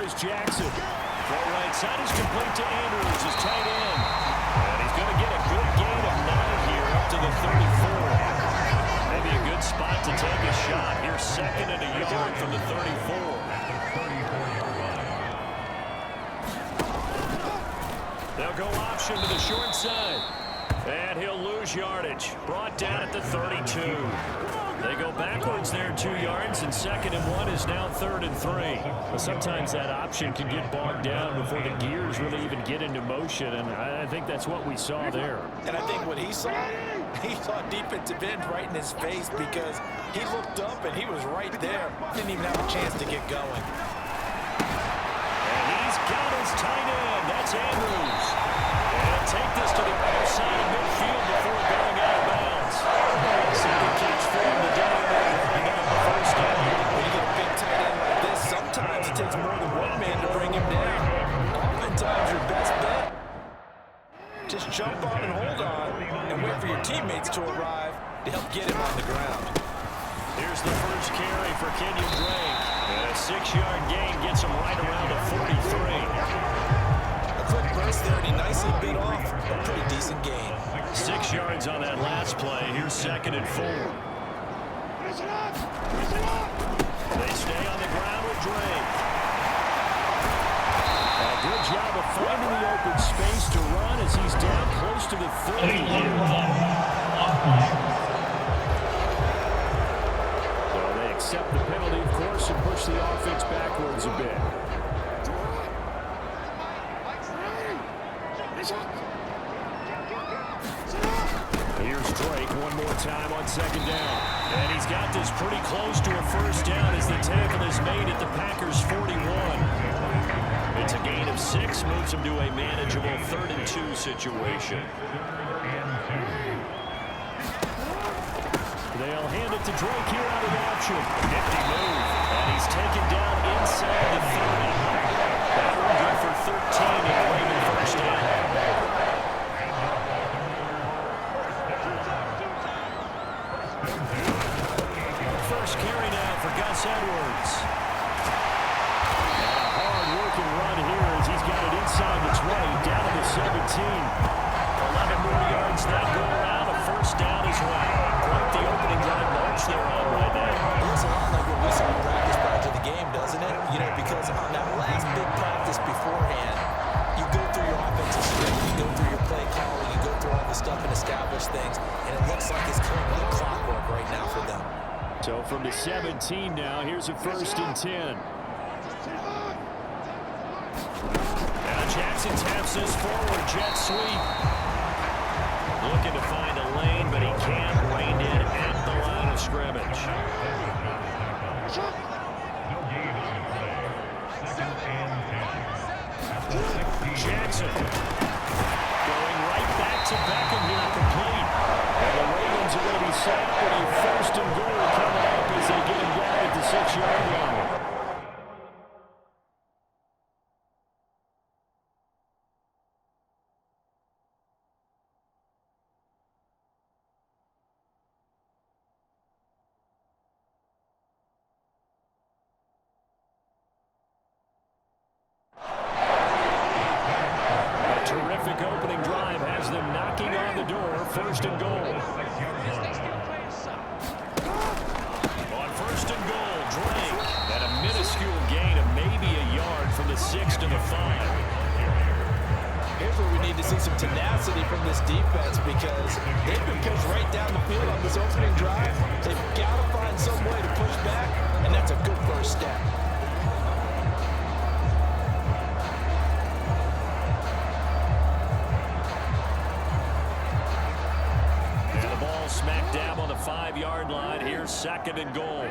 is Jackson. Throw right side is complete to Andrews, his tight end. And he's going to get a good gain of 9 here up to the 34. Maybe a good spot to take a shot. Here's second and a yard from the 34. They'll go option to the short side. And he'll lose yardage. Brought down at the 32. They go backwards there 2 yards, and 2nd and 1 is now 3rd and 3. Well, sometimes that option can get bogged down before the gears really even get into motion, and I think that's what we saw there. And I think what he saw defensive end right in his face, because he looked up and he was right there. Didn't even have a chance to get going. And he's got his tight end. That's Andrews. And take this to the other side of midfield before going out of bounds. Second catch for him today. Running down the first down. When you get a big tight end like this, sometimes it takes more than one man to bring him down. Oftentimes your best bet, just jump on and hold on and wait for your teammates to arrive to help get him on the ground. Here's the first carry for Kenyon Drake. And a 6-yard gain gets him right around the 43. A quick burst there, and he nicely bit off a pretty decent gain. 6 yards on that last play. Here's 2nd and 4. They stay on the ground with Drake. A good job of finding the open space to run as he's down close to the 30 here. So they accept the penalty, of course, and push the offense backwards a bit. Here's Drake one more time on 2nd down. And he's got this pretty close to a first down as the tackle is made at the Packers' 41. It's a gain of 6, moves him to a manageable 3rd and 2 situation. They'll hand it to Drake here out of option. Nifty move. And he's taken down inside the 30. That will go for 13 and Raven first down. First carry now for Gus Edwards. And a hard-working run here as he's got it inside the 20, down to the 17. 11 more yards that go around, a first down as well. Quite the opening drive march they're on right now. It looks a lot like what we saw in practice prior to the game, doesn't it? You know, because on that last big practice beforehand, you go through your offensive script, you go through your play calling, you go through all the stuff and establish things, and it looks like it's kind of like clockwork right now for them. So from the 17 now, here's a 1st and 10. Now Jackson taps this forward, jet sweep. Looking to find a lane, but he can't. Reined in at the line of scrimmage. Jackson going right back to Beckham here, complete. And the Ravens are going to be set up with a 1st and goal coming up as they get him down at the 6-yard line. Terrific opening drive has them knocking on the door. 1st and goal. On 1st and goal, Drake. And a minuscule gain of maybe a yard from the 6 to the 5. Here's where we need to see some tenacity from this defense, because they've been pushed right down the field on this opening drive. They've got to find some way to push back, and that's a good first step. Smack dab on the 5-yard line. Here's 2nd and goal.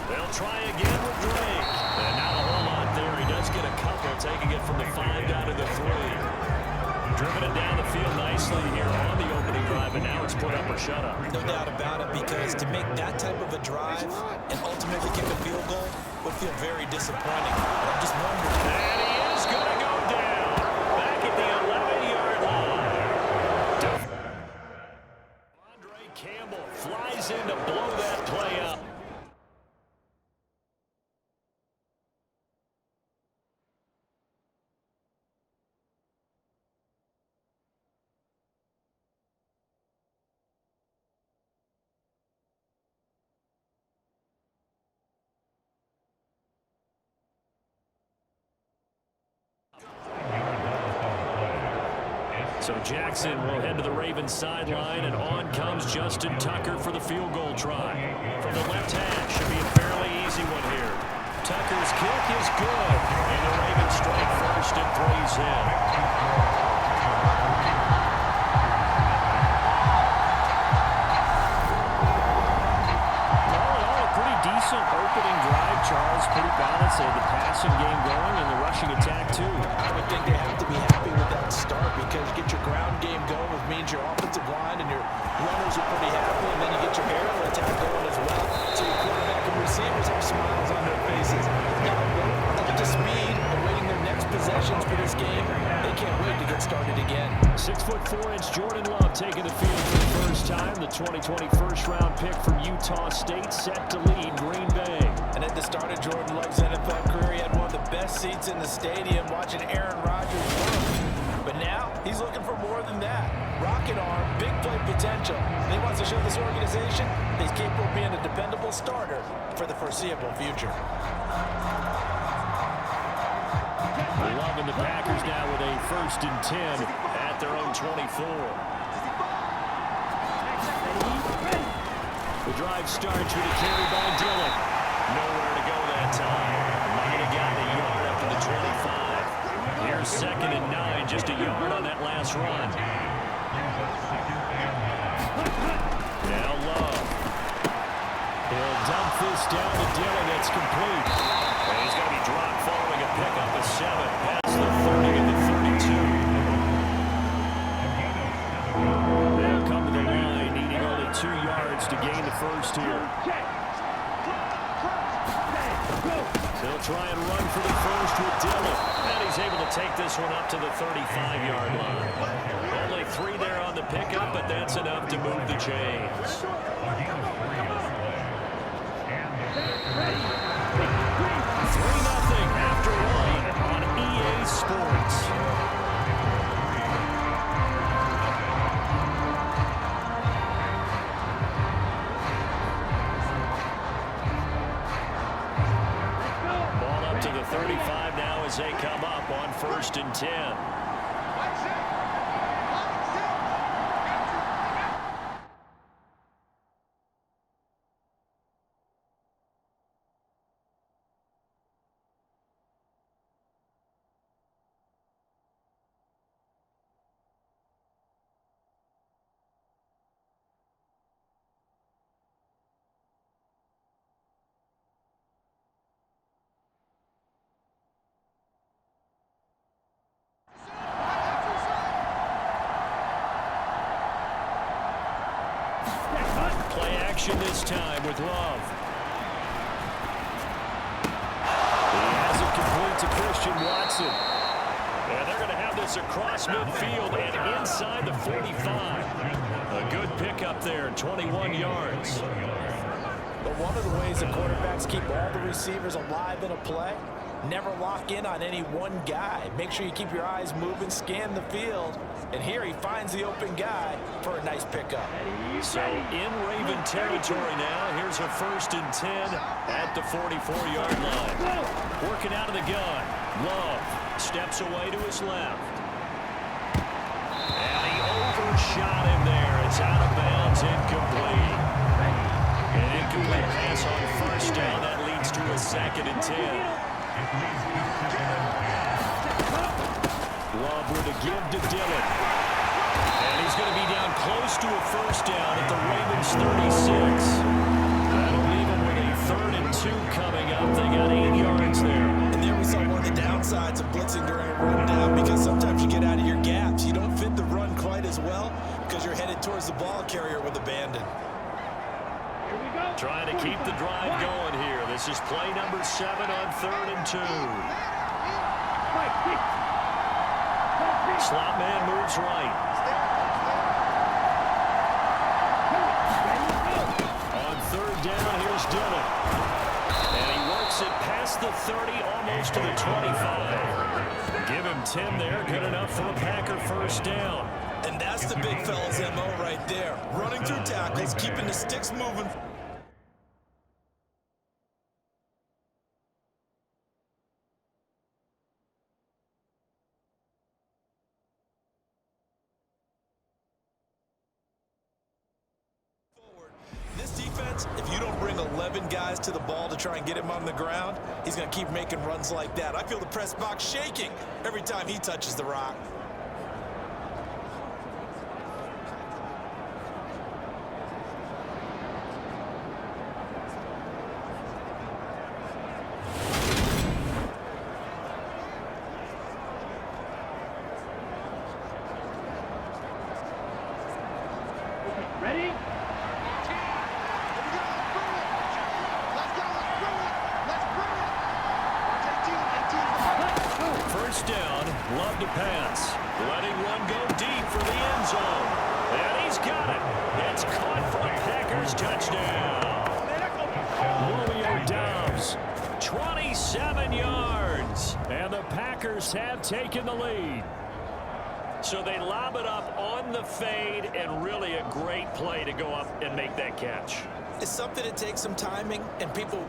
They'll try again with Drake. And not a whole lot there. He does get a couple, taking it from the 5 down to the 3. Driven it down the field nicely here on the opening drive, and now it's put up or shut up. No doubt about it, because to make that type of a drive and ultimately kick a field goal would feel very disappointing. But I'm just wondering. And he is going to go down. Back at the 11-yard line. Campbell flies in to blow that play up. So Jackson will head to the Ravens sideline, and on comes Justin Tucker for the field goal try. From the left hash, should be a fairly easy one here. Tucker's kick is good, and the Ravens strike first and 3's in. Decent opening drive, Charles. Pretty balanced. They had the passing game going and the rushing attack, too. I would think they have to be happy with that start because you get your ground game going, which means your offensive line and your runners are pretty happy, and then you get your aerial attack going as well. So your quarterback and receivers have smiles on their faces. Now, up to speed, awaiting their next possessions for this game. They can't wait to get started again. 6'4" Jordan Love taking the field for the first time. The 2020 first-round pick from Utah State set to lead Green Bay. And at the start of Jordan Love's NFL career, he had one of the best seats in the stadium watching Aaron Rodgers work. But now, he's looking for more than that. Rocket arm, big play potential. And he wants to show this organization he's capable of being a dependable starter for the foreseeable future. Love and the Packers now with a 1st and 10 at their own 24. The drive starts with a carry by Dillon. Nowhere to go that time. Might have gotten a yard up to the 25. Here's 2nd and 9, just a yard on that last run. Now Love. He'll dump this down to Dillon. It's complete. And he's going to be dropped following a pickup of 7 past the 30 and the 32. They'll come to the line, needing only 2 yards to gain the first here. They'll try and run for the first with Dillon. And he's able to take this one up to the 35-yard line. Only 3 there on the pickup, but that's enough to move the chains. 3-0 after 1 on EA Sports. Ball up to the 35 now as they come up on 1st and 10. Play action this time with Love. He has it complete to Christian Watson. And they're going to have this across midfield and inside the 45. A good pickup there, 21 yards. But one of the ways the quarterbacks keep all the receivers alive in a play, never lock in on any one guy. Make sure you keep your eyes moving, scan the field. And here he finds the open guy for a nice pickup. So in Raven territory now, here's a 1st and 10 at the 44-yard line. Working out of the gun. Love steps away to his left. And he overshot him there. It's out of bounds, incomplete. An incomplete pass on 1st down. That leads to a 2nd and 10. Love with a give to Dillon. And he's going to be down close to a 1st down at the Ravens 36. That'll leave him with a 3rd and 2 coming up. They got 8 yards there. And there we saw one of the downsides of blitzing during a run down, because sometimes you get out of your gaps. You don't fit the run quite as well because you're headed towards the ball carrier with abandon. Trying to keep the drive going here. This is play number 7 on 3rd and 2. Slot man moves right. On 3rd down, here's Dillon. And he works it past the 30, almost to the 25. Give him 10 there, good enough for a Packer 1st down. And that's the big fella's MO right there. Running through tackles, keeping the sticks moving. defense. If you don't bring 11 guys to the ball to try and get him on the ground, he's going to keep making runs like that. I feel the press box shaking every time he touches the rock. Ready? First down, Love to pass. Letting one go deep for the end zone. And he's got it. It's caught for a Packers touchdown. Romeo Doubs, 27 yards. And the Packers have taken the lead. So they lob it up on the fade, and really a great play to go up and make that catch. It's something that takes some timing, and people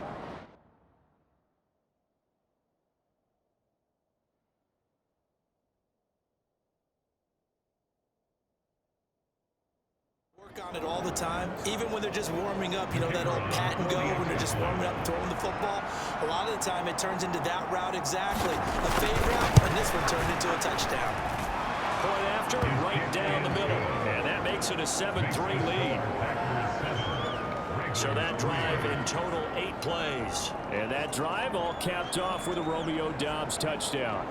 work on it all the time, even when they're just warming up. You know, that old pat and go when they're just warming up and throwing the football. A lot of the time it turns into that route exactly. A fade route, and this one turned into a touchdown. Point after, right down the middle. And that makes it a 7-3 lead. So that drive in total 8 plays. And that drive all capped off with a Romeo Doubs touchdown.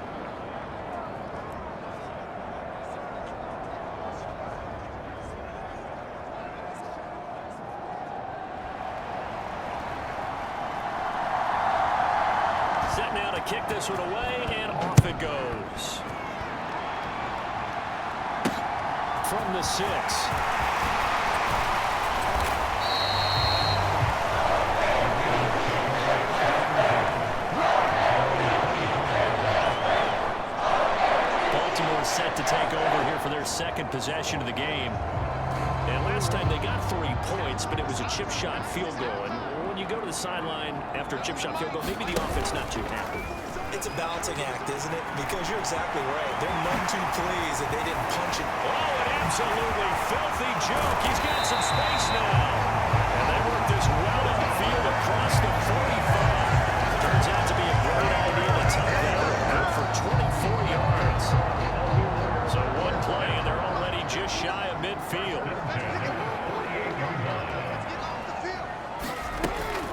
Set now to kick this one away, and off it goes. From the 6. Baltimore set to take over here for their second possession of the game. And last time they got 3 points, but it was a chip shot field goal. And when you go to the sideline after a chip shot field goal, maybe the offense not too happy. It's a balancing act, isn't it? Because you're exactly right. They're none too pleased that they didn't punch it. Oh, an absolutely filthy juke. He's got some space now. And they work this well up the field across the 45. Turns out to be a great idea to tuck that out for 24 yards. So one play, and they're already just shy of midfield.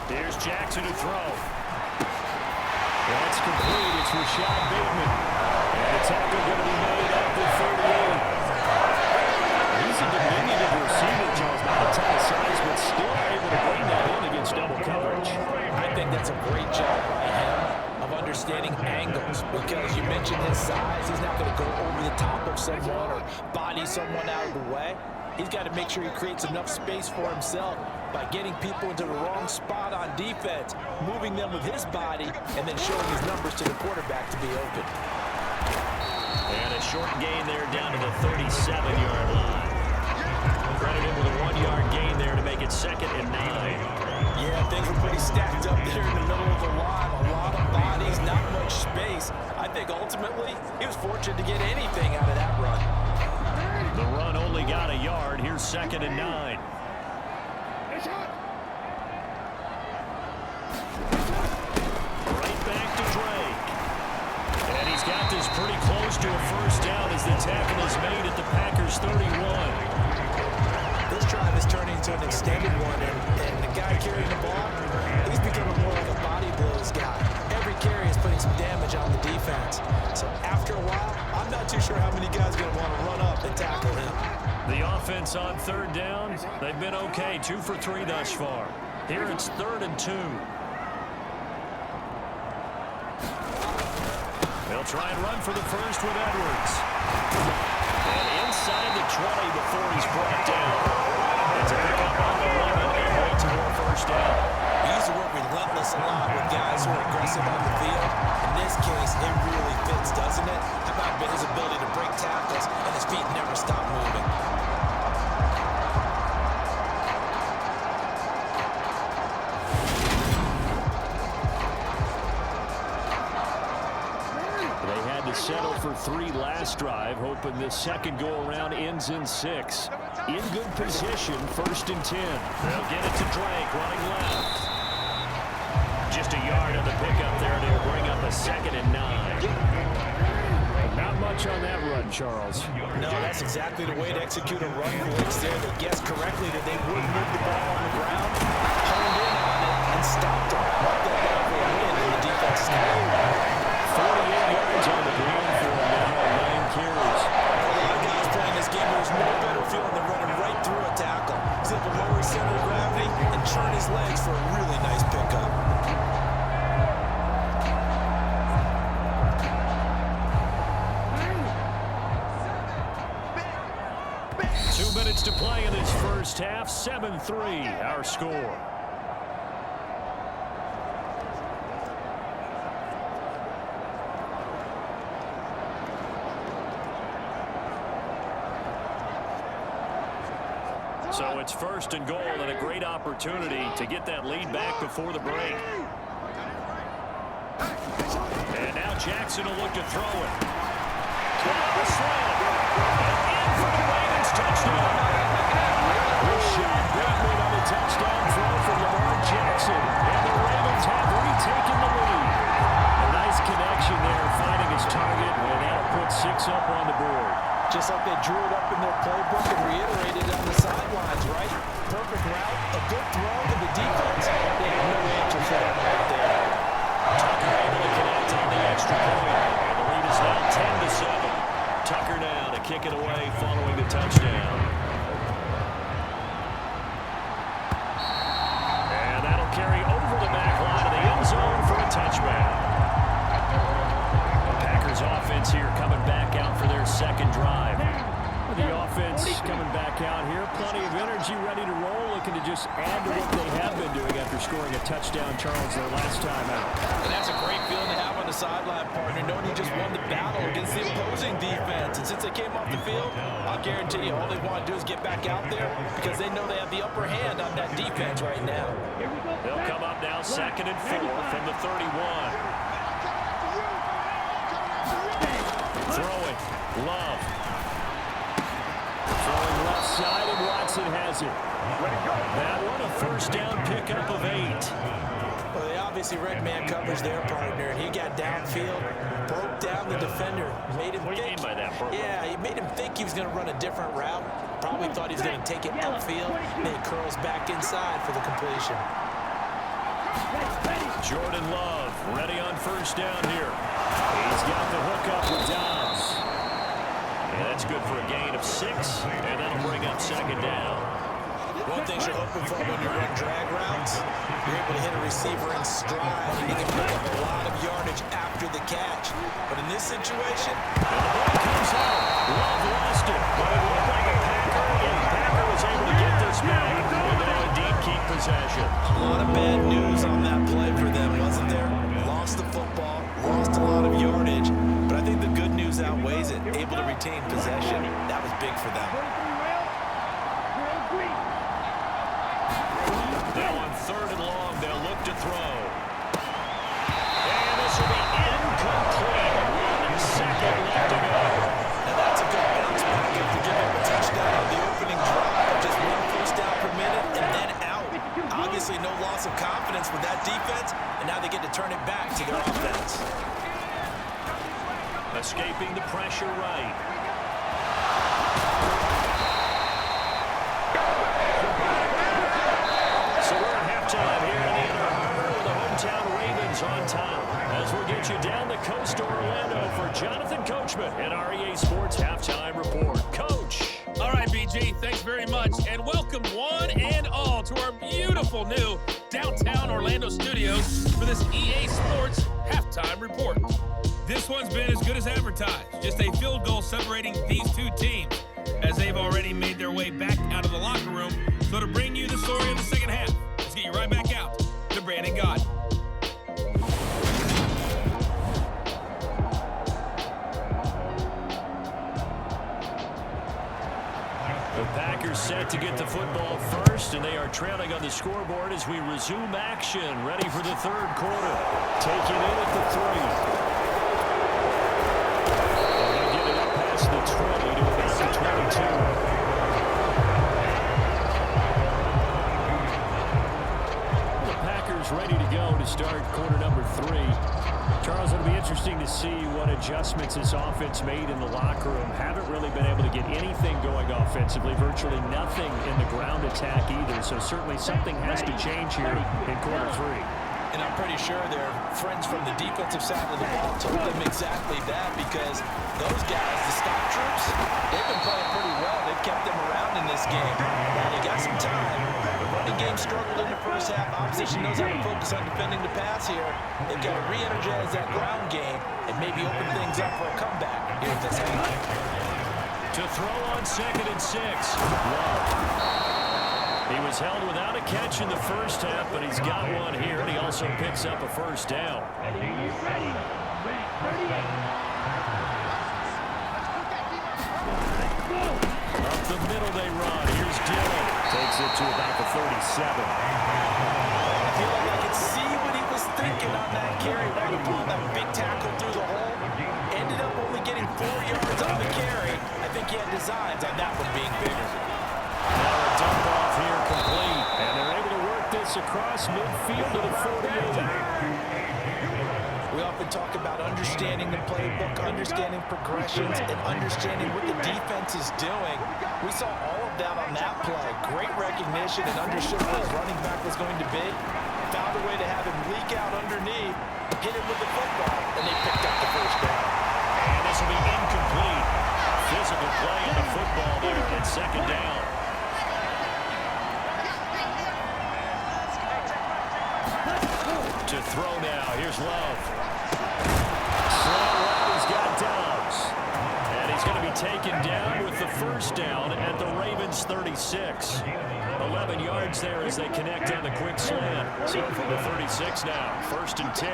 Here's Jackson to throw. That's complete. It's Rashad Bateman. And the tackle going to be made at the 38. He's a diminutive receiver, Charles. Not a ton of size, but still able to bring that in against double coverage. I think that's a great job by him of understanding angles, because you mentioned his size. He's not going to go over the top of someone or body someone out of the way. He's got to make sure he creates enough space for himself by getting people into the wrong spot on defense, moving them with his body, and then showing his numbers to the quarterback to be open. And a short gain there down to the 37-yard line. Credited with a 1-yard gain there to make it 2nd and 9. Yeah, things were pretty stacked up there in the middle of the line. A lot of bodies, not much space. I think ultimately he was fortunate to get anything out of that run. The run only got a yard. Here's 2nd and 9. Right back to Drake. And he's got this pretty close to a first down as the tackle is made at the Packers 31. This drive is turning into an extended one, and the guy carrying the ball, he's becoming more like a body blows guy. Every carry is putting some damage on the defense. So after a while, I'm not too sure how many guys are going to want to run up and tackle him. The offense on 3rd down, they've been okay, 2 for 3 thus far. Here it's 3rd and 2. They'll try and run for the first with Edwards. And inside the 20 before he's brought down. It's a pick up on the 11 and way to more first down. We used to work relentless a lot with guys who are aggressive on the field. In this case, it really fits, doesn't it? How about his ability to break tackles and his feet never stop moving? They had to settle for 3 last drive, hoping this second go-around ends in 6. In good position, 1st and 10. They'll get it to Drake, running left. Just a yard on the pickup there to bring up a 2nd and 9. Not much on that run, Charles. No, that's exactly the way to execute a run blitz there. They guessed correctly that they wouldn't move the ball on the ground, honed in on it, and stopped them. Mark that down for a win in the defense's game. 48 yards on the ground for him now, 9 carries. A lot of guys playing this game, there's no better feeling than running right through a tackle. He's able to lower his center of gravity and turn his legs for a really nice pickup. 2 minutes to play in this first half. 7-3, our score. So it's 1st and goal and a great opportunity to get that lead back before the break. And now Jackson will look to throw it. And for the Ravens, touchdown. Rashad Bateman on the touchdown throw from Lamar Jackson. And the Ravens have retaken the lead. A nice connection there, finding his target, and that'll put 6 up on the board. Just like they drew it up in their playbook and reiterated on the sidelines, right? Perfect route, a good throw to the defense. They have no answer for that right there. Tucker able to connect on the extra point. And the lead is now 10-7. Tucker now to kick it away following the touchdown. And that'll carry over the back line of the end zone for a touchback. The Packers offense here coming back out for their 2nd drive. The offense coming back out here. Plenty of energy, ready to roll, looking to just add to what they have been doing after scoring a touchdown, Charles, their last time out. And that's a great feeling to have on the sideline, partner, knowing you just won the battle against the opposing defense. And since they came off the field, I'll guarantee you all they want to do is get back out there because they know they have the upper hand on that defense right now. They'll come up now 2nd and 4 from the 31. Throwing, Love. Throwing left side, and Watson has it. That one a 1st down pickup of 8. Well, they obviously read man coverage their partner, and he got downfield, broke down the defender, made him What do you mean by that, Burke? Yeah, he made him think he was going to run a different route. Probably thought he was going to take it upfield, then he curls back inside for the completion. Jordan Love ready on 1st down here. He's got the hook up with Dobbs. And that's good for a gain of 6, and that'll bring up 2nd down. One thing you're hoping for when you run drag routes, you're able to hit a receiver in stride, and you can pick up a lot of yardage after the catch. But in this situation, and the ball comes out. Love lost it, but it looked like a Packer, and Packer was able to get this back, and they'll indeed keep possession. a lot of bad news on that play for them, wasn't there? Lost the football, lost a lot of yardage, but I think the good news outweighs it. Able to retain possession. That was big for them. Now on 3rd and long, they'll look to throw. And this will be incomplete. 1 second left to go. Now that's a good bounce back after giving a touchdown on the opening drive. Just 1 first down per minute and then out. Obviously no loss of confidence with that defense, and now they get to turn it back to their offense. Escaping the pressure right. So we're at halftime here in Ann Arbor with the hometown Ravens on top. As we'll get you down the coast to Orlando for Jonathan Coachman and our EA Sports Halftime Report. Coach. All right, BG, thanks very much. And welcome one and all to our beautiful new downtown Orlando studios for this EA Sports Halftime Report. This one's been as good as advertised. Just a field goal separating these two teams as they've already made their way back out of the locker room. So to bring you the story of the second half, let's get you right back out to Brandon Gott. The Packers set to get the football first, and they are trailing on the scoreboard as we resume action, ready for the 3rd quarter. Taking it at the 3. They're going to get it up past the 20 to about the 22. Charles, it'll be interesting to see what adjustments this offense made in the locker room. Haven't really been able to get anything going offensively, virtually nothing in the ground attack either. So certainly something has to change here in quarter three. And I'm pretty sure their friends from the defensive side of the ball told them exactly that, because those guys, the stock troops, they've been playing pretty well. They've kept them around in this game. Now they got some time. The running game struggled in the first half. Opposition knows how to focus on defending the pass here. They've got to re-energize that ground game and maybe open things up for a comeback here at this half. To throw on 2nd and 6. Love. He was held without a catch in the first half, but he's got one here, and he also picks up a first down. Ready. 38. Up the middle they run. Here's Dillon. Takes it to about the 37. I feel like I could see what he was thinking on that carry right upon that big tackle through the hole. Ended up only getting 4 yards on the carry. I think he had designs on that one being bigger. Now a dump off here complete, and they're able to work this across midfield to the 48. We often talk about understanding the playbook, understanding progressions, and understanding what the defense is doing. We saw all of that on that play. Great recognition and understood what his running back was going to be. Found a way to have him leak out underneath, hit him with the football, and they picked up the first down. And this will be incomplete. Physical play in the football there at 2nd down. To throw now. Here's Love. Slow right, he's got Dobbs. And he's going to be taken down with the first down at the Ravens 36. 11 yards there as they connect on the quick slant. So from the 36 now, 1st and 10.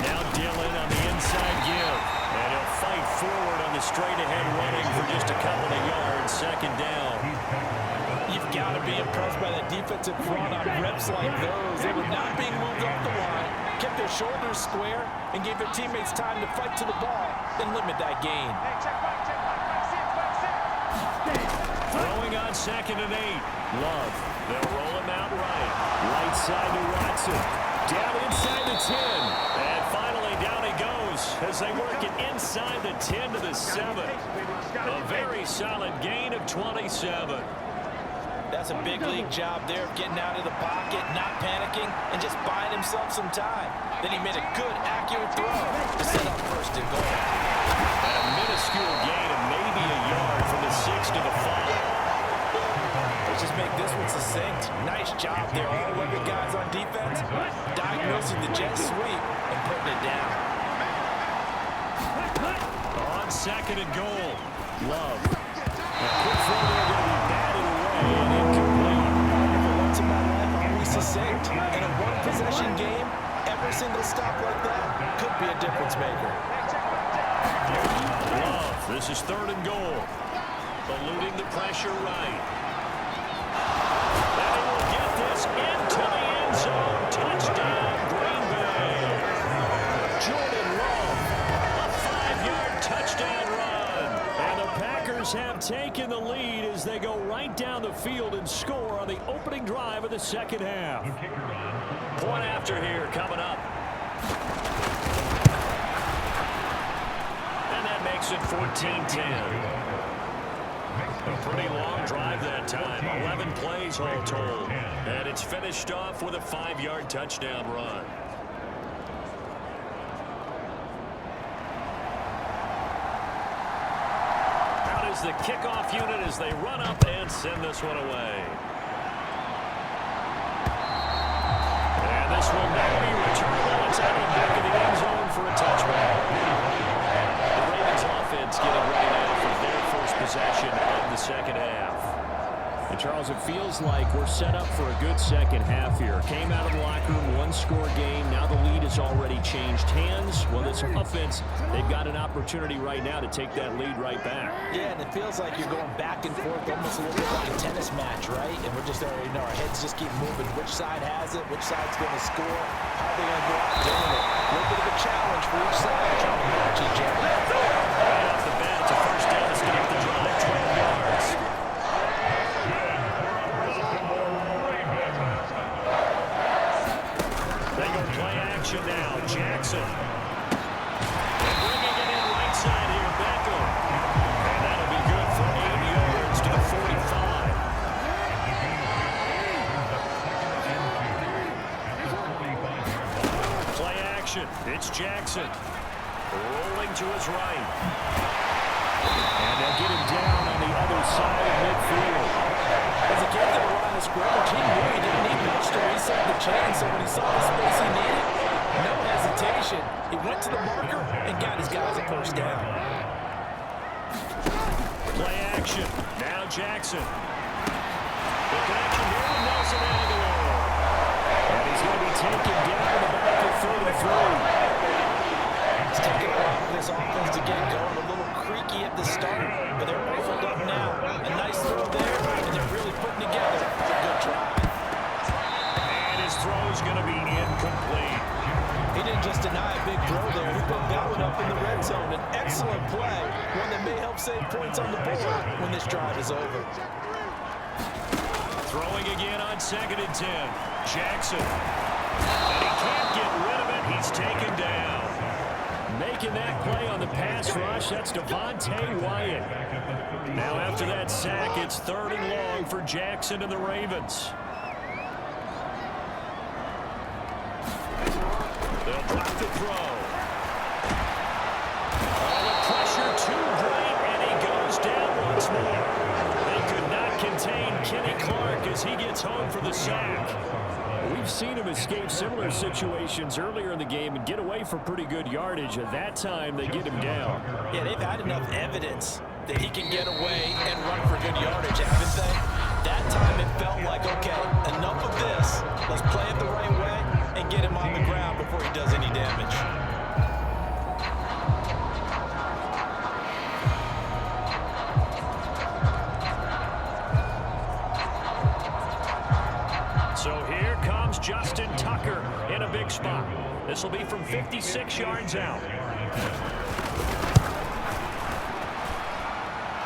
Now Dillon on the inside give. And he'll fight forward on the straight-ahead running for just a couple of yards. 2nd down. You've got to be impressed by that defensive front on reps like those. They were not being moved off the line, kept their shoulders square, and gave their teammates time to fight to the ball and limit that gain. Throwing on 2nd and 8. Love. They'll roll him out right. Right side to Watson. Down inside the 10. And finally down he goes as they work it inside the 10 to the 7. A very solid gain of 27. That's a big league job there of getting out of the pocket, not panicking, and just buying himself some time. Then he made a good, accurate throw to set up 1st and goal. And a minuscule gain of maybe a yard from the 6 to the 5. Let's just make this one succinct. Nice job there. All 11 guys on defense diagnosing the jet sweep and putting it down. On 2nd and goal. Love. A quick throw there going to be batted away and incomplete. Once in my life, always succinct. In a one-possession game, every single stop like that could be a difference maker. Love. This is 3rd and goal. Eluding the pressure right. And he will get this into the end zone. Touchdown, Green Bay. Jordan Love. A 5-yard touchdown run. And the Packers have taken the lead as they go right down the field and score on the opening drive of the 2nd half. Point after here coming up. And that makes it 14-10. A pretty long drive that time. 11 plays all told. And it's finished off with a 5-yard touchdown run. Out is the kickoff unit as they run up and send this one away. And this will now be returned. It's out of the back of the end zone for a touchback. The Ravens offense getting ready now for their first possession of the 2nd half. And Charles, it feels like we're set up for a good 2nd half here. Came out of the locker room, 1-score game. Now the lead has already changed hands. Well, this offense, they've got an opportunity right now to take that lead right back. Yeah, and it feels like you're going back and forth, almost a little bit like a tennis match, right? And we're just already know our heads just keep moving. Which side has it? Which side's going to score? How are they going to go out doing it? A little bit of a challenge for each side trying to match each other. Right off the bat, it's a first down to start the drive, 12 yards. Jackson. Rolling to his right. And they'll get him down on the other side of midfield. As he gave them a line of scrimmage, he knew he didn't need much to reset the chain, so when he saw the space he needed, no hesitation. He went to the marker and got his guys a first down. Play action. Now Jackson. The connection here with Nelson Aguilar. And he's going to be taken down the back of 33. It's taking a while for this offense to get going. A little creaky at the start, but they're muffled up now. A nice throw there, and they're really putting together a good drive. And his throw's going to be incomplete. He didn't just deny a big throw there. He put that one up in the red zone. An excellent play, one that may help save points on the board when this drive is over. Throwing again on 2nd and 10. Jackson. And he can't get rid of it. He's taken down. Making that play on the pass rush, that's Devontae Wyatt. Now after that sack, it's 3rd and long for Jackson and the Ravens. They'll drop the throw. Oh, the pressure too great, and he goes down once more. They could not contain Kenny Clark as he gets home for the sack. We've seen him escape similar situations earlier in the game and get away for pretty good yardage. At that time, they get him down. Yeah, they've had enough evidence that he can get away and run for good yardage, haven't they? That time it felt like, okay, enough of this. Let's play it the right way and get him on the ground before he does any damage. So here comes Justin Tucker in a big spot. This will be from 56 yards out.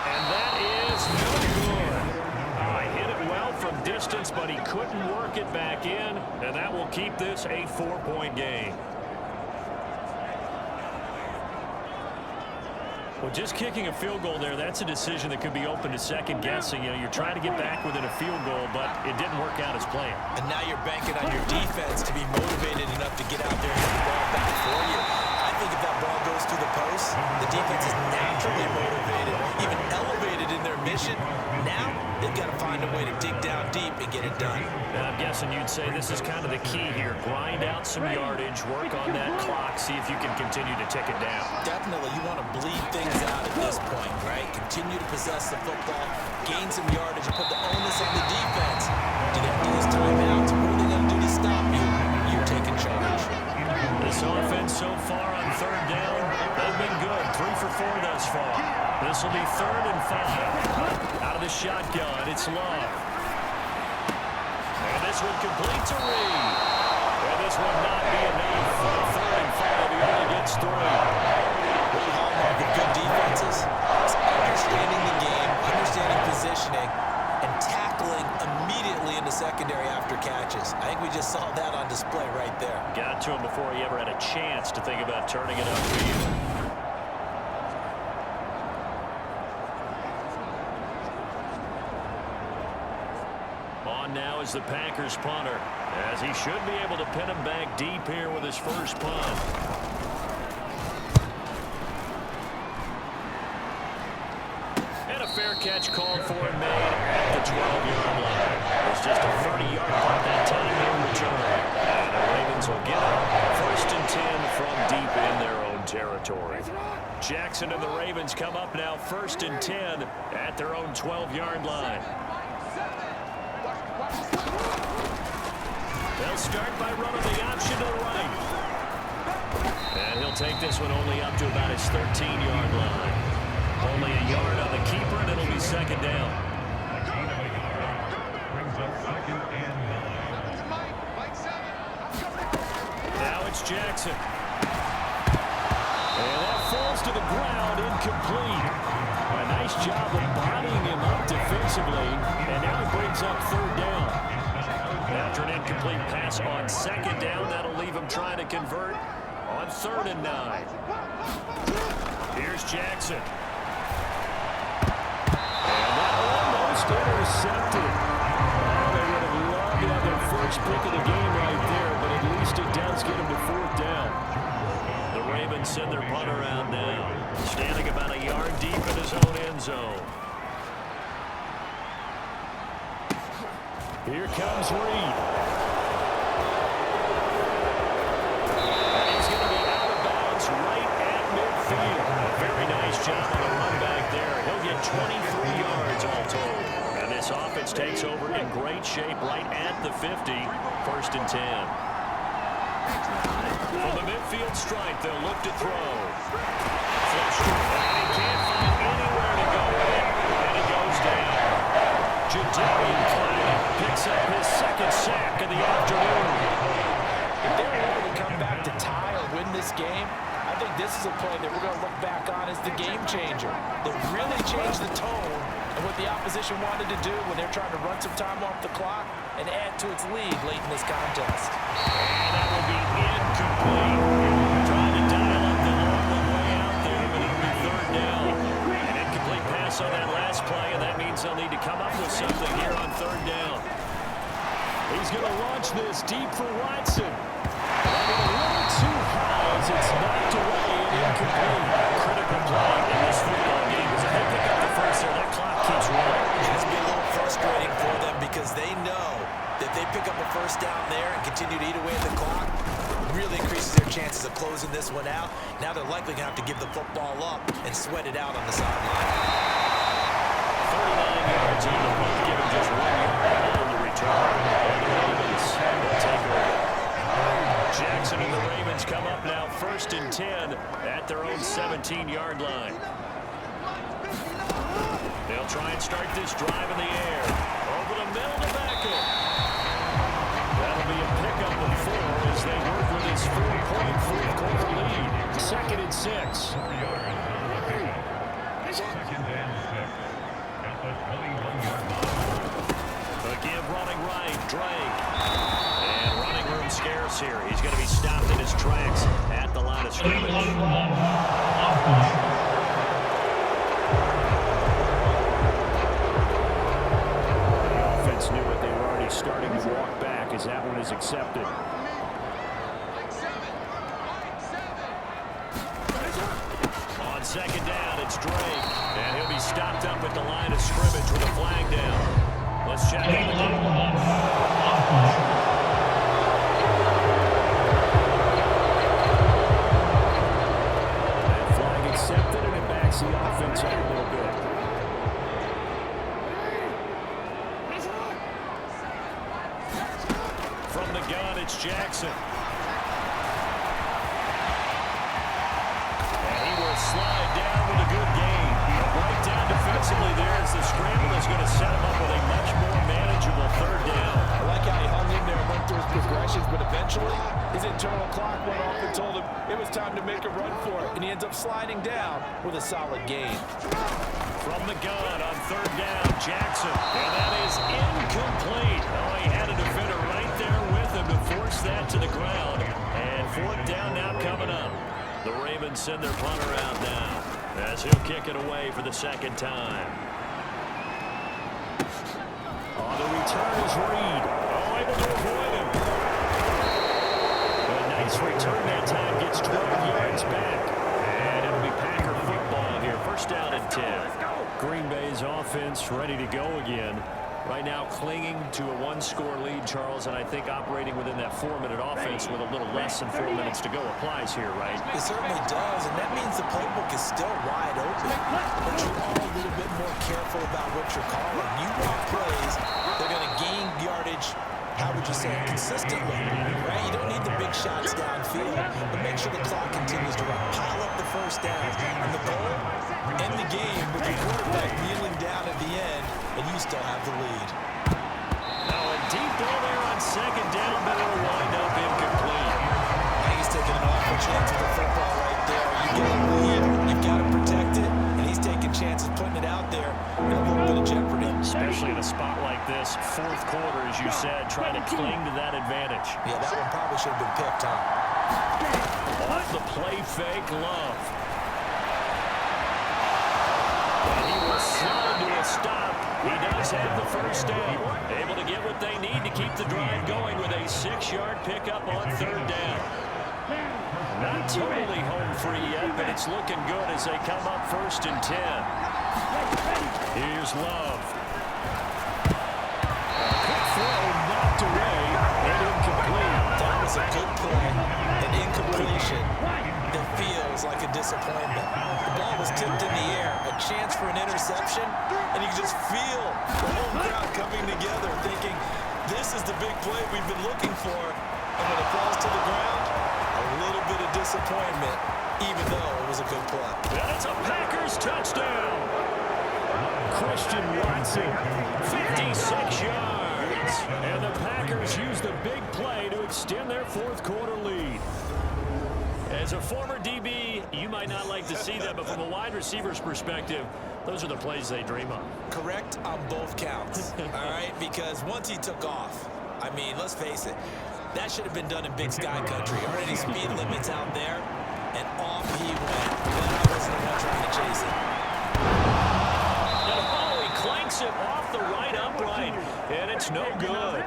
And that is no good. Hit it well from distance, but he couldn't work it back in, and that will keep this a 4-point game. Well, just kicking a field goal there, that's a decision that could be open to second guessing. You know, you're trying to get back within a field goal, but it didn't work out as planned. And now you're banking on your defense to be motivated enough to get out there and get the ball back for you. I think if that ball goes through the post, the defense is naturally motivated, even elevated in their mission. Now they've got to find a way to dig down deep and get it done. And I'm guessing you'd say this is kind of the key here. Grind out some yardage, work on that clock, see if you can continue to tick it down. Definitely, you want to bleed things out at this point, right? Continue to possess the football, gain some yardage, and put the onus on the defense. Do they have to use timeouts? What are they going to do to stop you? You're taking charge. This offense so far on 3rd down, they've been good. 3 for 4 thus far. This will be 3rd and 5. Out of the shotgun, it's Love. And this one complete to Reed. And this will not be enough for 3rd and 5. He only gets 3. One hallmark of good defenses is understanding the game, understanding positioning, and tackling immediately in the secondary after catches. I think we just saw that on display right there. Got to him before he ever had a chance to think about turning it upfield. On now is the Packers punter, as he should be able to pin him back deep here with his first punt. And a fair catch called for and made at the 12-yard line. It's just a 30-yard punt that time in return. And the Ravens will get it. 1st and 10 from deep in their own territory. Jackson and the Ravens come up now 1st and 10 at their own 12-yard line. They'll start by running the option to the right. And he'll take this one only up to about his 13-yard line. Only a yard on the keeper, and it'll be 2nd down. Now it's Jackson. And that falls to the ground, incomplete. A nice job of bodying him up defensively, and now he brings up 3rd down. After an incomplete pass on 2nd down, that'll leave him trying to convert on 3rd and 9. Here's Jackson. And that almost intercepted. Oh, they would have loved to have their first pick of the game right there, but at least it does get him to 4th down. Ravens send their punt around now. Standing about a yard deep in his own end zone. Here comes Reed. And he's going to be out of bounds right at midfield. A very nice job on the run back there. He'll get 23 yards all told. And this offense takes over in great shape right at the 50. 1st and 10. From the midfield stripe, they'll look to throw. Flush to it. He can't find anywhere to go with it. And it goes down. Jadavian Clowney picks up his 2nd sack of the afternoon. If they're able to come back to tie or win this game, I think this is a play that we're going to look back on as the game changer. That really changed the tone and what the opposition wanted to do when they're trying to run some time off the clock and add to its lead late in this contest. And that will be incomplete. Trying to dial up the long way out there, but it'll be 3rd down. An incomplete pass on that last play, and that means they'll need to come up with something here on 3rd down. He's going to launch this deep for Watson. And a little too high as it's knocked away and incomplete. Critical play in this football game as if they pick up the first there, that clock keeps rolling. It's been a little frustrating for them because they know that they pick up a 1st down there and continue to eat away at the clock, really increases their chances of closing this one out. Now they're likely going to have to give the football up and sweat it out on the sideline. 39 yards on the punt, given just 1 yard on the return. And the Ravens will take over. Jackson and the Ravens come up now 1st and 10 at their own 17-yard line. They'll try and start this drive in the air. Over the middle to Beckham. That'll be a pickup of 4 as they work with this 4-point fourth-quarter lead. 2nd and 6. Again, running right, Drake. And running room scarce here. He's going to be stopped in his tracks at the line of scrimmage. Knew it. They were already starting to walk back as that one is accepted. On 2nd down, it's Drake. And he'll be stopped up at the line of scrimmage with a flag down. Let's check on the game. That flag accepted, and it backs the offense up a little bit. From the gun, it's Jackson. And he will slide down with a good gain. Right down defensively there as the scramble is going to set him up with a much more manageable 3rd down. I like how he hung in there and went through his progressions, but eventually his internal clock went off and told him it was time to make a run for it, and he ends up sliding down with a solid gain. From the gun on 3rd down, Jackson. And that is incomplete. Oh, he had a defender right there with him to force that to the ground. And 4th down now coming up. The Ravens send their punt around now as he'll kick it away for the 2nd time. On the return is Reed. Oh, able to avoid him. A nice return that time. Gets 12 yards back. And it'll be Packer football here. 1st down and 10. Green Bay's offense ready to go again. Right now clinging to a 1-score lead, Charles, and I think operating within that 4-minute offense with a little less than 4 minutes to go applies here, right? It certainly does, and that means the playbook is still wide open. But you're all a little bit more careful about what you're calling. You want plays, they're going to gain yardage, how would you say, consistently, right? You don't need the big shots downfield, but make sure the clock continues to run. Pile up the 1st down, and the goal, end the game with the quarterback kneeling down at the end, and you still have the lead. Now a deep ball there on 2nd down, but it'll wind up incomplete. Now he's taking an awful chance with the football right there. You get a lead, you've got to protect it, and he's taking chances putting it out there in a little bit of jeopardy. Especially in a spot like this, 4th quarter, as you said, trying to cling to that advantage. Yeah, that one probably should have been picked, huh? Off the play fake, Love. And he will slide to a stop. He does have the 1st down. Able to get what they need to keep the drive going with a 6-yard pickup on 3rd down. Not totally home free yet, but it's looking good as they come up 1st and 10. Here's Love. Quick throw knocked away and incomplete. That was a good play. An incompletion that feels like a disappointment. The ball was tipped in the air, a chance for an interception, and you can just feel the whole crowd coming together thinking, this is the big play we've been looking for. And when it falls to the ground, a little bit of disappointment, even though it was a good play. And it's a Packers touchdown. Christian Watson, 56 yards. And the Packers use the big play to extend their 4th quarter lead. As a former DB, you might not like to see that, but from a wide receiver's perspective, those are the plays they dream of. Correct on both counts, all right? Because once he took off, I mean, let's face it, that should have been done in Big Sky country. Aren't any speed limits out there? And off he went. But I wasn't the one trying to chase it. And oh, he clanks it off the right upright, and it's no good.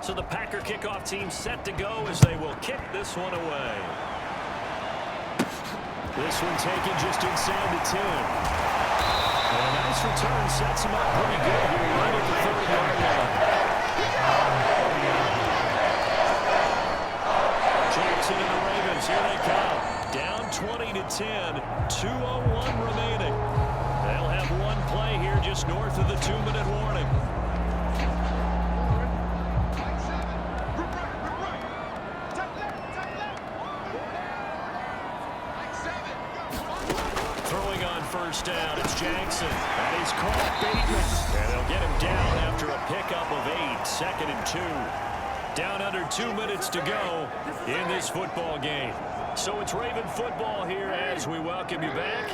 So the Packer kickoff team set to go as they will kick this one away. This one taken just inside the 10. And a nice return sets him up pretty good here right at the 30-yard line. Jackson and the Ravens, here they come. Down 20-10, 2:01 remaining. They'll have one play here just north of the 2-minute warning. First down, it's Jackson. And he's caught Bateman. And they'll get him down after a pickup of 8, 2nd and 2. Down under 2 minutes to go in this football game. So it's Raven football here as we welcome you back.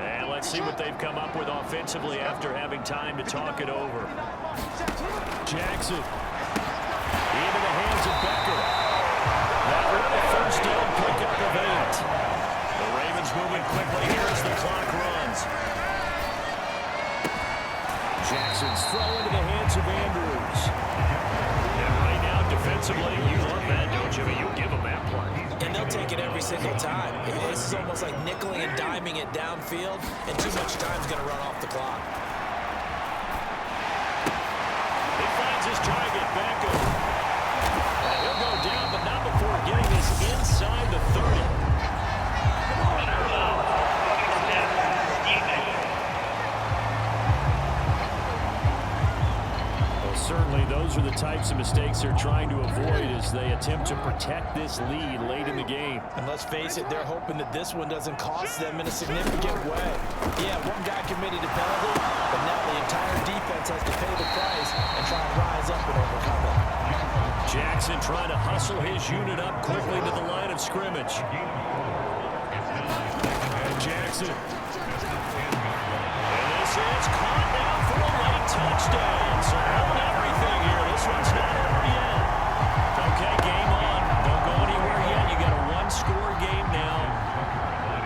And let's see what they've come up with offensively after having time to talk it over. Jackson into the hands of Becker. That will be a first down pickup of 8. The Ravens moving quickly here as the clock runs. Jackson's throw into the hands of Andrews. And right now, defensively, you love that, don't you? You give them that play. And they'll take it every single time. This is almost like nickeling and diming it downfield, and too much time's going to run off the clock. He finds his target, Becker. And he'll go down, but not before getting this inside the 30. Certainly, those are the types of mistakes they're trying to avoid as they attempt to protect this lead late in the game. And let's face it, they're hoping that this one doesn't cost them in a significant way. Yeah, one guy committed a penalty, but now the entire defense has to pay the price and try and rise up and overcome it. Jackson trying to hustle his unit up quickly to the line of scrimmage. And Jackson. And this is caught now for a late touchdown. So on everything here. This one's not over yet. Okay, game on. Don't go anywhere yet. You got a one-score game now.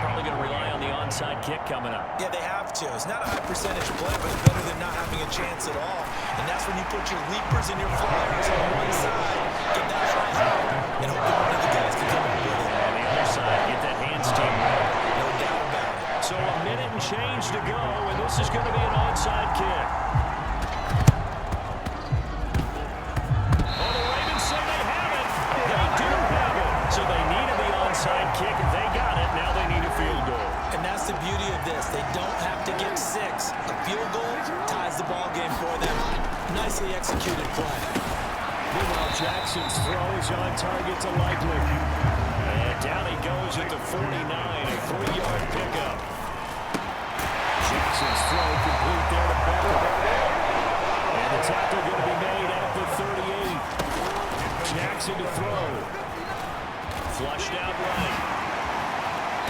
Probably going to rely on the onside kick coming up. Yeah, they have to. It's not a high percentage play, but it's better than not having a chance at all. And that's when you put your leapers and your flyers on one side, get that high help, and hope that one of the guys can come up with it. And the other side, get that hands team right. No doubt about it. So a minute and change to go, and this is going to be an onside kick. Well, the Ravens say they have it. They do have it. So they needed the onside kick, and they got it. Now they need a field goal. And that's the beauty of this. They don't have to get 6. A field goal ties the ball game for them. Nicely executed play. Meanwhile, Jackson's throw is on target to Likely. And down he goes at the 49, a 3-yard pickup. Jackson's throw complete there to Becker. And the tackle going to be made at the 38. Jackson to throw. Flushed out right.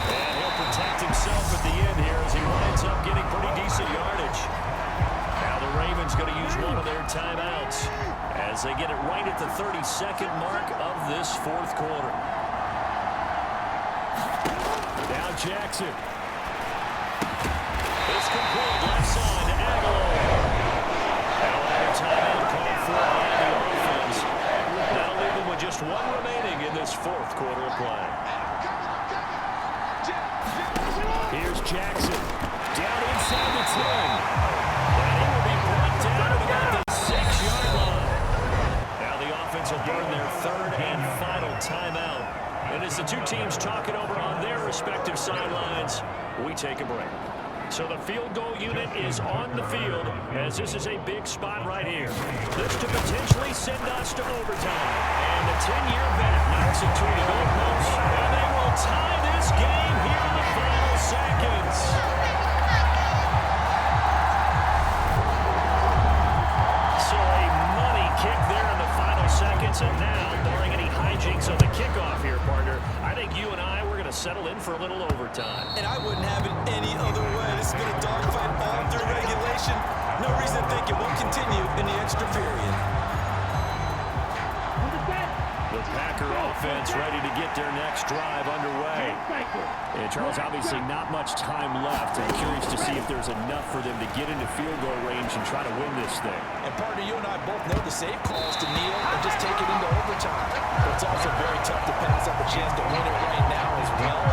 And he'll protect himself at the end here as he winds up getting pretty decent yardage. Now the Ravens going to use one of their timeouts as they get it right at the 32nd mark of this 4th quarter. Now Jackson. It's complete left side to Aguilar. we take a break. So the field goal unit is on the field as this is a big spot right here. This to potentially send us to overtime. And the 10-year vet knocks it to the goalpost. And they will tie this game here in the final seconds. So a money kick there in the final seconds. And now, barring any hijinks on the kickoff here, partner, I think you and I, we're going to settle in for a little overtime. And I wouldn't have it any other way. This has been a dogfight all through regulation. No reason to think it won't continue in the extra period. The Packer offense ready to get their next drive underway. And Charles, obviously not much time left. I'm curious to see if there's enough for them to get into field goal range and try to win this thing. And partner, you and I both know the safe calls to kneel and just take it into overtime. But it's also very tough to pass up a chance to win it right now as well.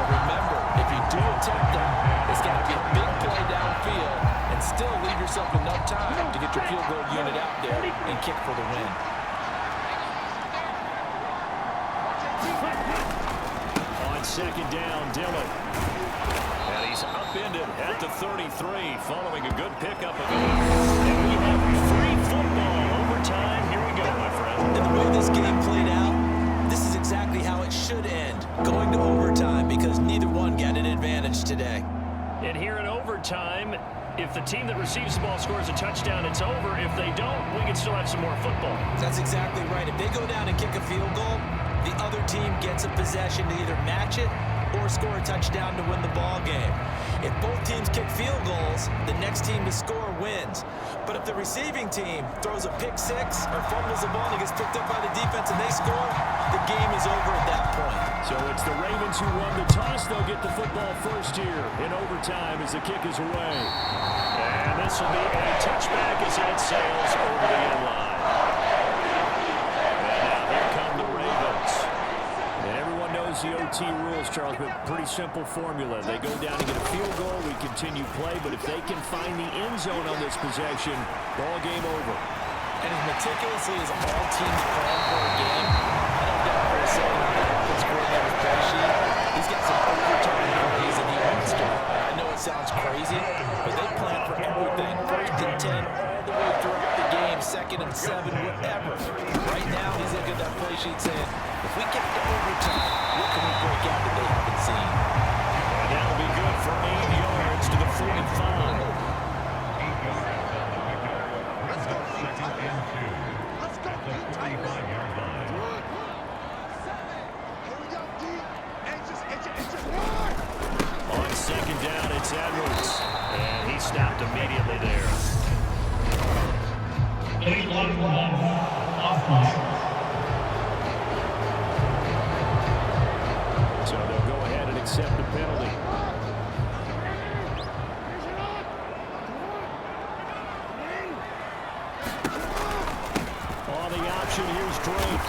But remember, if you do attempt that, it's got to be a big play downfield and still leave yourself enough time to get your field goal unit out there and kick for the win. On second down, Dillon. And he's upended at the 33 following a good pickup of 8. And we have free football overtime. Here we go, my friend. And the way this game played out, this is exactly how it should end, going to overtime, because neither one got an advantage today. And here in overtime, if the team that receives the ball scores a touchdown, it's over. If they don't, we can still have some more football. That's exactly right. If they go down and kick a field goal, the other team gets a possession to either match it or score a touchdown to win the ball game. If both teams kick field goals, the next team to score wins. But if the receiving team throws a pick six or fumbles the ball and gets picked up by the defense and they score, the game is over at that point. So it's the Ravens who won the toss. They'll get the football first here in overtime as the kick is away. And this will be a touchback as it sails over the end line. And now here come the Ravens. And everyone knows the OT rules, Charles, but pretty simple formula. They go down and get a field goal, we continue play, but if they can find the end zone on this possession, ball game over. And as meticulously as all teams plan for a game, I don't doubt for a second on the offense coordinator's play sheet, he's got some overtime plays that he wants to run. I know it sounds crazy, but they plan for everything. 1st and 10 all the way throughout the game, 2nd and 7, whatever. Right now, he's looking at that play sheet saying, if we get to overtime, what can we break out that they haven't seen? And that'll be good for 8 yards to the 45. On second down, it's Edwards. And he stopped immediately there. So they'll go ahead and accept the penalty. On the option, here's Drake.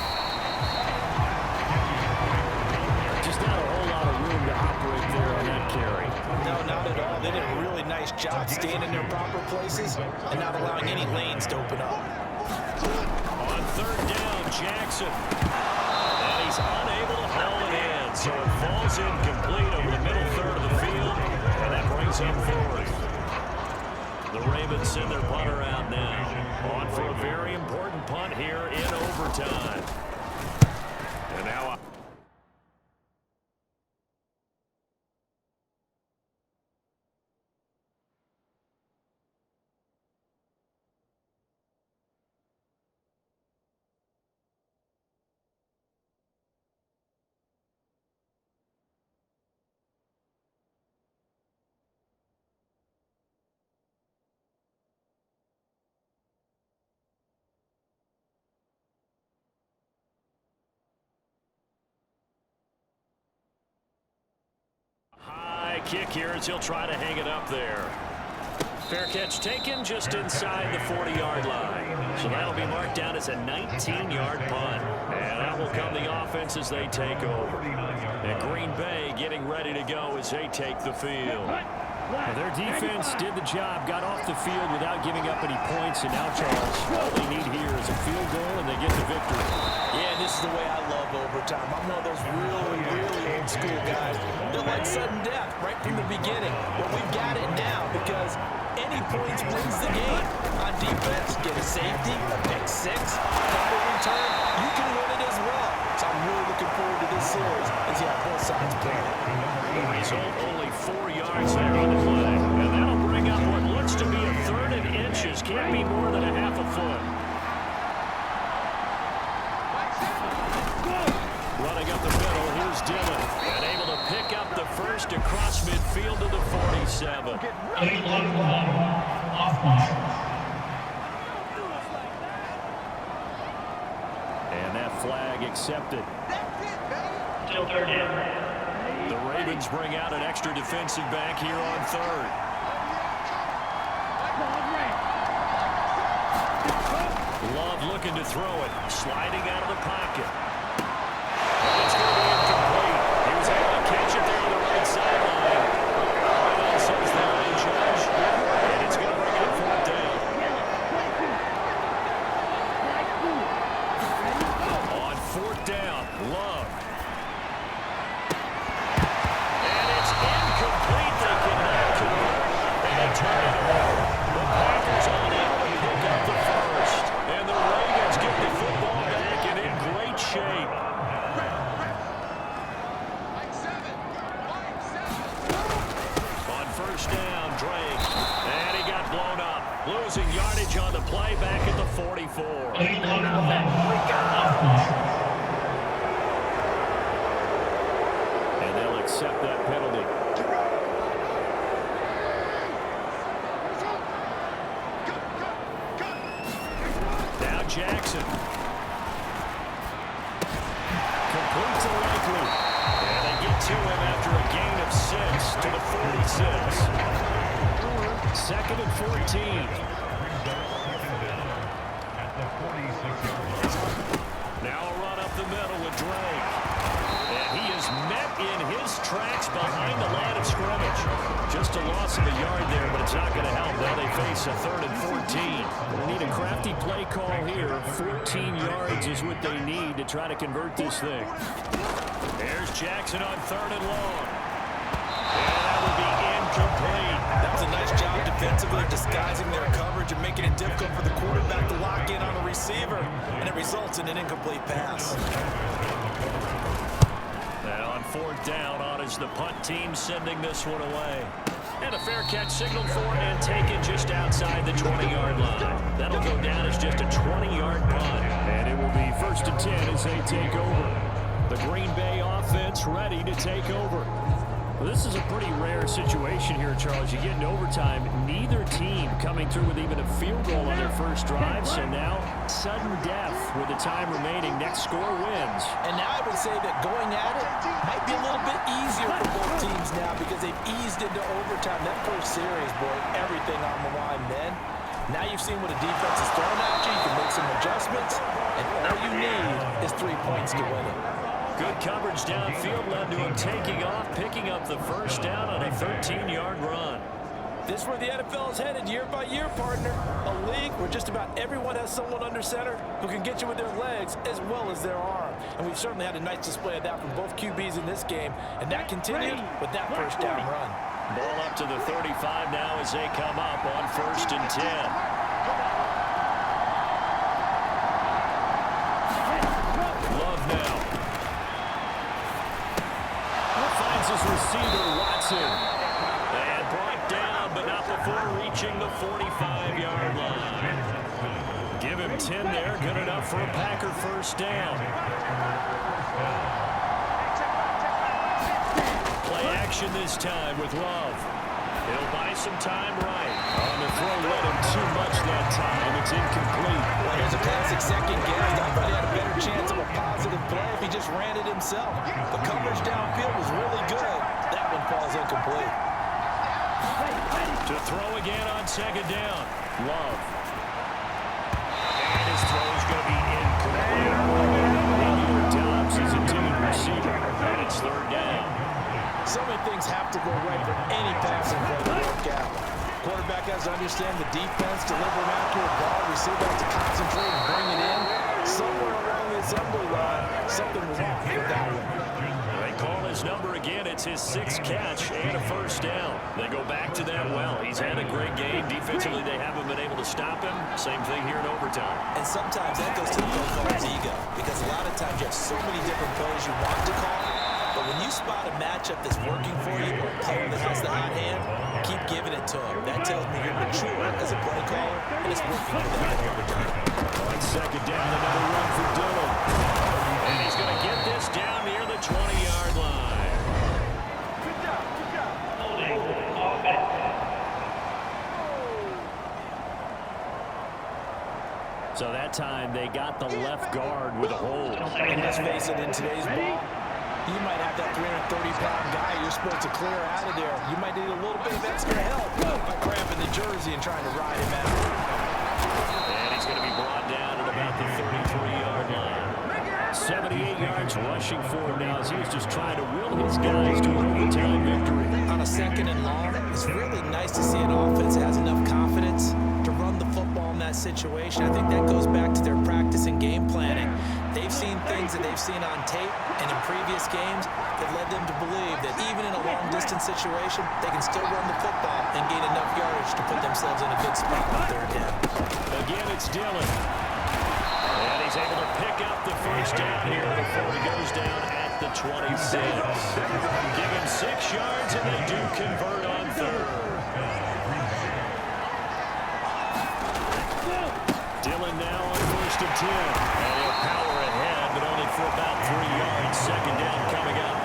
Just not a whole lot of room to operate there on that carry. No, not at all. They did a really nice job staying in their proper places and not allowing any lanes to open up. On third down, Jackson. And he's unable to haul it in. So it falls incomplete over the middle third of the field. And that brings him forward. The Ravens send their punter out now. On for a very important punt here in overtime. And now high kick here as he'll try to hang it up there. Fair catch taken just inside the 40-yard line. So that'll be marked down as a 19-yard punt. And that will come the offense as they take over. And Green Bay getting ready to go as they take the field. Well, their defense did the job, got off the field without giving up any points, and now, Charles, all they need here is a field goal, and they get the victory. Yeah, this is the way I love overtime. I'm one of those really, really old school guys. They're like sudden death right from the beginning. But we've got it now because any points wins the game. On defense, get a safety, a pick six, fumble return, you can win it as well. So I'm really looking forward to this series as you have both sides playing. The result, only 4 yards there on the play. And that'll bring up what looks to be a 3rd and inches. Can't be more than a half a foot. Running up the middle, here's Dillon. And able to pick up the first across midfield to the 47. And that flag accepted. Still 3rd down. The Ravens bring out an extra defensive back here on 3rd. Love looking to throw it. Sliding out of the pocket. And it's going to be incomplete. He was able to catch it there on the right sideline. Well, says the line judge. And it's going to bring up 4th down. On 4th down, Love. And it's incomplete. They cannot convert. And they turn it over. The Packers on it. Pick up the first. And the Ravens get the football back and in great shape. On 1st down, Drake. And he got blown up. Losing yardage on the play back at the 44. And they'll accept that penalty. Now Jackson. Complete to Likely. And they get to him after a gain of 6 to the 46. 2nd and 14. Now a run up the middle with Drake. And he is met in his tracks behind the line of scrimmage. Just a loss of a yard there, but it's not going to help. Now they face a 3rd and 14. They need a crafty play call here. 14 yards is what they need to try to convert this thing. There's Jackson on 3rd and long. And that would be incomplete. That was a nice job defensively disguising their coverage and making it difficult for the quarterback to lock in on a receiver, and it results in an incomplete pass. Now on 4th down, on is the punt team sending this one away. And a fair catch signaled for and taken just outside the 20-yard line. That'll go down as just a 20-yard punt. And it will be 1st and 10 as they take over. The Green Bay offense ready to take over. Well, this is a pretty rare situation here, Charles. You get in overtime, neither team coming through with even a field goal on their first drive. So now, sudden death with the time remaining. Next score wins. And now I would say that going at it might be a little bit easier for both teams now because they've eased into overtime. That first series, boy, everything on the line then. Now you've seen what a defense is throwing at you. You can make some adjustments, and all you need is 3 points to win it. Good coverage downfield led to him taking off, picking up the first down on a 13-yard run. This is where the NFL is headed year by year, partner. A league where just about everyone has someone under center who can get you with their legs as well as their arm. And we've certainly had a nice display of that from both QBs in this game. And that continued with that first down run. Ball up to the 35 now as they come up on 1st and 10. Love now. Finds his receiver, Watson. And brought down, but not before reaching the 45-yard line. Give him 10 there. Good enough for a Packer first down. Play action this time with Love. He'll buy some time right. On the throw, led him too much that time. It's incomplete. Well, here's a classic second guess. I thought he had a better chance of a positive play if he just ran it himself. The coverage downfield was really good. That one falls incomplete. To throw again on 2nd down. Love. And his throw is going to be incomplete. Dobbs is intended receiver. And it's 3rd down. So many things have to go right for any passing play to work out. Quarterback has to understand the defense, deliver an accurate ball, receiver has to concentrate and bring it in. Somewhere along the assembly line, something was off with that one. They call his number again. It's his 6th catch and a first down. They go back to that well. He's had a great game. Defensively, they haven't been able to stop him. Same thing here in overtime. And sometimes that goes to the play caller's ego, because a lot of times you have so many different plays you want to call, but when you spot a matchup that's working for you or a player that has the hot hand, keep giving it to him. That tells me you're mature as a play caller, and it's working for them in overtime. On 2nd down, another run for Dillon. And he's going to get this down near the 20-yard line. Good job. Holding. Offense. So that time they got the left guard with a hold. And let's face it, in today's ball, you might have that 330-pound guy you're supposed to clear out of there. You might need a little bit of extra help by grabbing the jersey and trying to ride him out. And he's going to be brought down at about the 33-yard line. 78 yards rushing for him now as he was just trying to will his guys to an overtime victory. On a 2nd and long, it's really nice to see an offense that has enough confidence to run the football in that situation. I think that goes back to their practice and game planning. They've seen things that they've seen on tape and in previous games that led them to believe that even in a long-distance situation, they can still run the football and gain enough yardage to put themselves in a good spot on 3rd down. Again, it's Dillon. And he's able to pick up the first down here before he goes down at the 26. Give him 6 yards, and they do convert on 3rd. Dillon now on 1st and 10. And he'll power ahead, but only for about 3 yards. 2nd down coming up.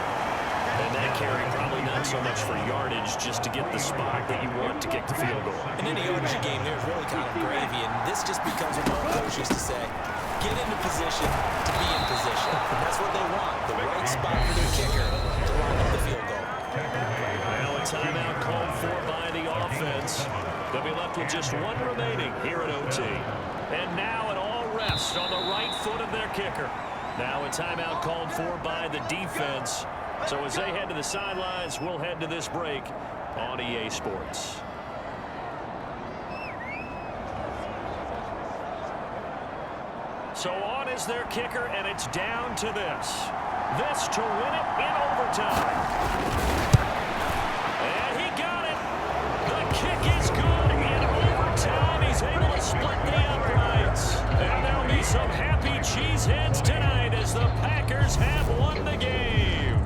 And that carry probably not so much for yardage, just to get the spot that you want to kick the field goal. In any yardage game, there's really kind of gravy, and this just becomes what our coach used to say. Get into position to be in position. And that's what they want, the right spot for their kicker to line up the field goal. Now a timeout called for by the offense. They'll be left with just 1 remaining here at OT. And now it all rests on the right foot of their kicker. Now a timeout called for by the defense. So as they head to the sidelines, we'll head to this break on EA Sports. So on is their kicker, and it's down to this. This to win it in overtime. And he got it. The kick is good in overtime. He's able to split the uprights. And there'll be some happy cheeseheads tonight as the Packers have won the game.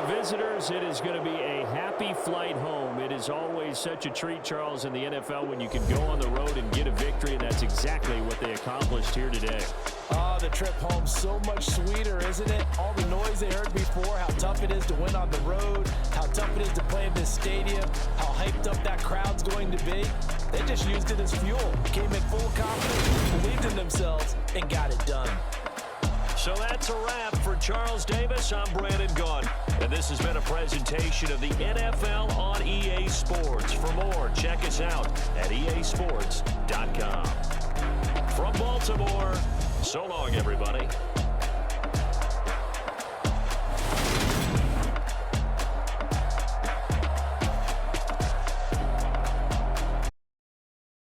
Visitors, it is going to be a happy flight home. It is always such a treat, Charles, in the NFL when you can go on the road and get a victory, and that's exactly what they accomplished here today. Oh, the trip home so much sweeter, isn't it? All the noise they heard before, how tough it is to win on the road, how tough it is to play in this stadium, how hyped up that crowd's going to be. They just used it as fuel, came in full confidence, believed in themselves, and got it done. So that's a wrap for Charles Davis. I'm Brandon Gaughan, and this has been a presentation of the NFL on EA Sports. For more, check us out at easports.com. From Baltimore, so long, everybody.